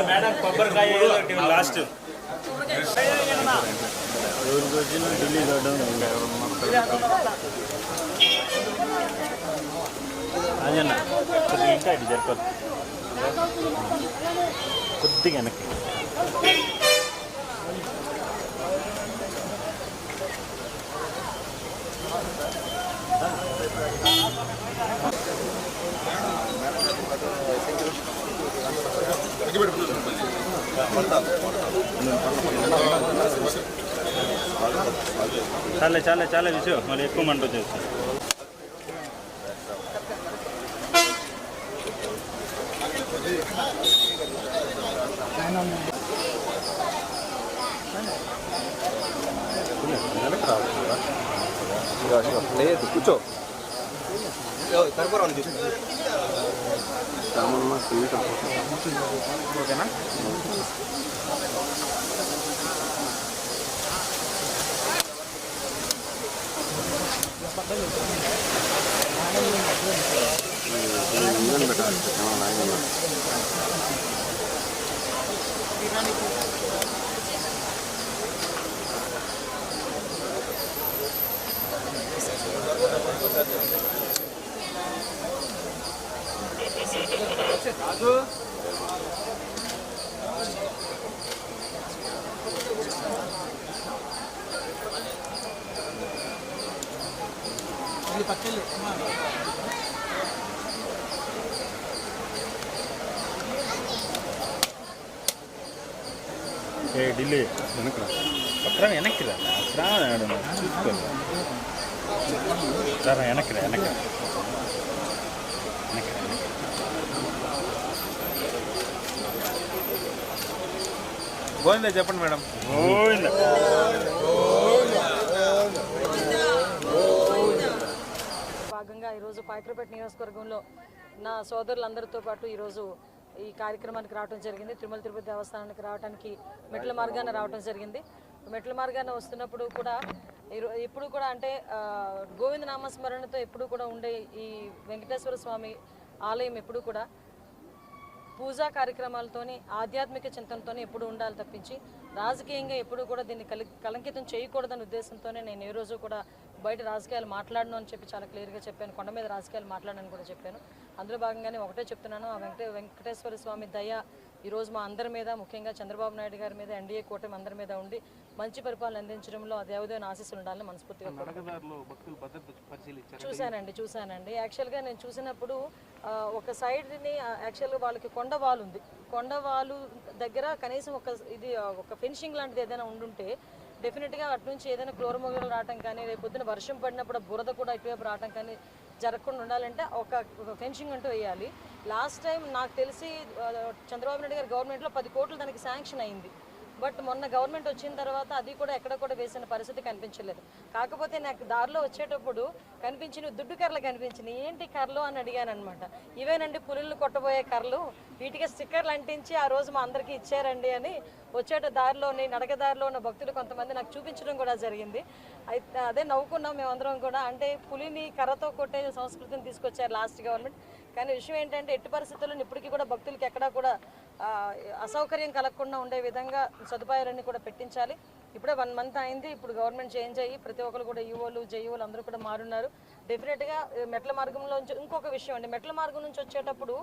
Madam కొబ్బరికాయ last రోజుకి వచ్చిన ఢిల్లీ అదేనా కొద్దిగా ఇంకా ఇటు జరిపోదు కొద్దిగా వెనక్కి చాలే చాలే చాలే విషయం మరి ఎక్కువ మంట వచ్చేస్తుంది లేదు కూర్చో కర్పూరం ఓకేనా ఢిల్లీ వెనక్కి పక్కన వెనక్కి రా చూసుకోవాలి సార్ వెనక్కి వెనక్కి గోవిందా చెప్పండి మేడం గోవిందా భాగంగా ఈరోజు పాయకరపేట నియోజకవర్గంలో నా సోదరులందరితో పాటు ఈరోజు ఈ కార్యక్రమానికి రావడం జరిగింది. తిరుమల తిరుపతి దేవస్థానానికి రావడానికి మెట్ల మార్గాన రావడం జరిగింది. మెట్ల మార్గాన వస్తున్నప్పుడు కూడా ఎప్పుడు కూడా అంటే గోవింద నామస్మరణతో ఎప్పుడు కూడా ఉండే ఈ వెంకటేశ్వర స్వామి ఆలయం ఎప్పుడు కూడా పూజా కార్యక్రమాలతోని ఆధ్యాత్మిక చింతనతోనే ఎప్పుడు ఉండాలి తప్పించి రాజకీయంగా ఎప్పుడు కూడా దీన్ని కలంకితం చేయకూడదనే ఉద్దేశంతోనే నేను ఏ రోజు కూడా బయట రాజకీయాలు మాట్లాడను అని చెప్పి చాలా క్లియర్గా చెప్పాను. కొండ మీద రాజకీయాలు మాట్లాడనని కూడా చెప్పాను. అందులో భాగంగానే ఒకటే చెప్తున్నాను, ఆ వెంకటేశ్వర స్వామి దయ ఈరోజు మా అందరి మీద, ముఖ్యంగా చంద్రబాబు నాయుడు గారి మీద, ఎన్డీఏ కూటమి అందరి మీద ఉండి మంచి పరిపాలన అందించడంలో ఆ దేవదేవుని ఆశీస్సులు ఉండాలని మనస్ఫూర్తిగా చూశానండి. యాక్చువల్గా నేను చూసినప్పుడు ఒక సైడ్ని యాక్చువల్గా వాళ్ళకి కొండవాలు ఉంది. కొండవాలు దగ్గర కనీసం ఒక ఫెన్సింగ్ లాంటిది ఏదైనా ఉండుంటే డెఫినెట్గా అటు నుంచి ఏదైనా క్లోరమోగలు రావటం కానీ, రేపు పొద్దున వర్షం పడినప్పుడు బురద కూడా ఇటువైపు రావటం కానీ జరగకుండా ఉండాలంటే ఒక ఫెన్సింగ్ అంటూ వేయాలి. లాస్ట్ టైం నాకు తెలిసి చంద్రబాబు నాయుడు గారి గవర్నమెంట్లో 10 కోట్లు దానికి శాంక్షన్ అయింది. బట్ మొన్న గవర్నమెంట్ వచ్చిన తర్వాత అది కూడా ఎక్కడ కూడా వేసిన పరిస్థితి కనిపించలేదు. కాకపోతే నాకు దారిలో వచ్చేటప్పుడు కనిపించిన దుడ్డు కర్రలు కనిపించినాయి. ఏంటి కర్రలు అని అడిగాను అనమాట. ఇవేనండి పులులను కొట్టబోయే కర్రలు, వీటికి స్టిక్కర్లు అంటించి ఆ రోజు మా అందరికీ ఇచ్చారండి అని వచ్చేట దారిలోని నడక దారిలో ఉన్న భక్తులు కొంతమంది నాకు చూపించడం కూడా జరిగింది. అదే నవ్వుకున్నాం మేమందరం కూడా. అంటే పులిని కర్రతో కొట్టే సంస్కృతిని తీసుకొచ్చారు లాస్ట్ గవర్నమెంట్. కానీ విషయం ఏంటంటే ఎట్టి పరిస్థితుల్లో ఇప్పటికీ కూడా భక్తులకి ఎక్కడా కూడా అసౌకర్యం కలగకుండా ఉండే విధంగా సదుపాయాలన్నీ కూడా పెట్టించాలి. ఇప్పుడే 1 మంత్ అయింది. ఇప్పుడు గవర్నమెంట్ చేంజ్ అయ్యి ప్రతి ఒక్కరు కూడా ఈఓలు జేఈఓలు అందరూ కూడా మారున్నారు. డెఫినెట్గా మెట్ల మార్గంలో ఇంకొక విషయం అండి, మెట్ల మార్గం నుంచి వచ్చేటప్పుడు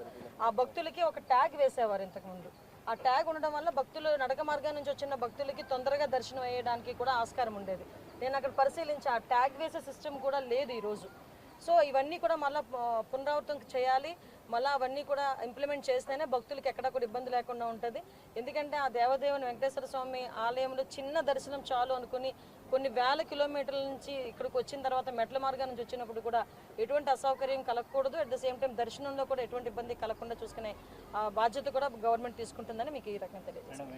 ఆ భక్తులకి ఒక ట్యాగ్ వేసేవారు ఇంతకుముందు. ఆ ట్యాగ్ ఉండడం వల్ల భక్తులు నడక మార్గం నుంచి వచ్చిన భక్తులకి తొందరగా దర్శనం అయ్యడానికి కూడా ఆస్కారం ఉండేది. నేను అక్కడ పరిశీలించి ఆ ట్యాగ్ వేసే సిస్టమ్ కూడా లేదు ఈరోజు. సో ఇవన్నీ కూడా మళ్ళీ పునరావృతం చేయాలి. మళ్ళీ అవన్నీ కూడా ఇంప్లిమెంట్ చేస్తేనే భక్తులకి ఎక్కడా కూడా ఇబ్బంది లేకుండా ఉంటుంది. ఎందుకంటే ఆ దేవదేవుని వెంకటేశ్వర స్వామి ఆలయంలో చిన్న దర్శనం చాలు అనుకుని కొన్ని వేల కిలోమీటర్ల నుంచి ఇక్కడికి వచ్చిన తర్వాత మెట్ల మార్గం నుంచి వచ్చినప్పుడు కూడా ఎటువంటి అసౌకర్యం కలగకూడదు. అట్ ద సేమ్ టైం దర్శనంలో కూడా ఎటువంటి ఇబ్బంది కలగకుండా చూసుకునే బాధ్యత కూడా గవర్నమెంట్ తీసుకుంటుందని మీకు ఈ రకంగా తెలియజేస్తాను.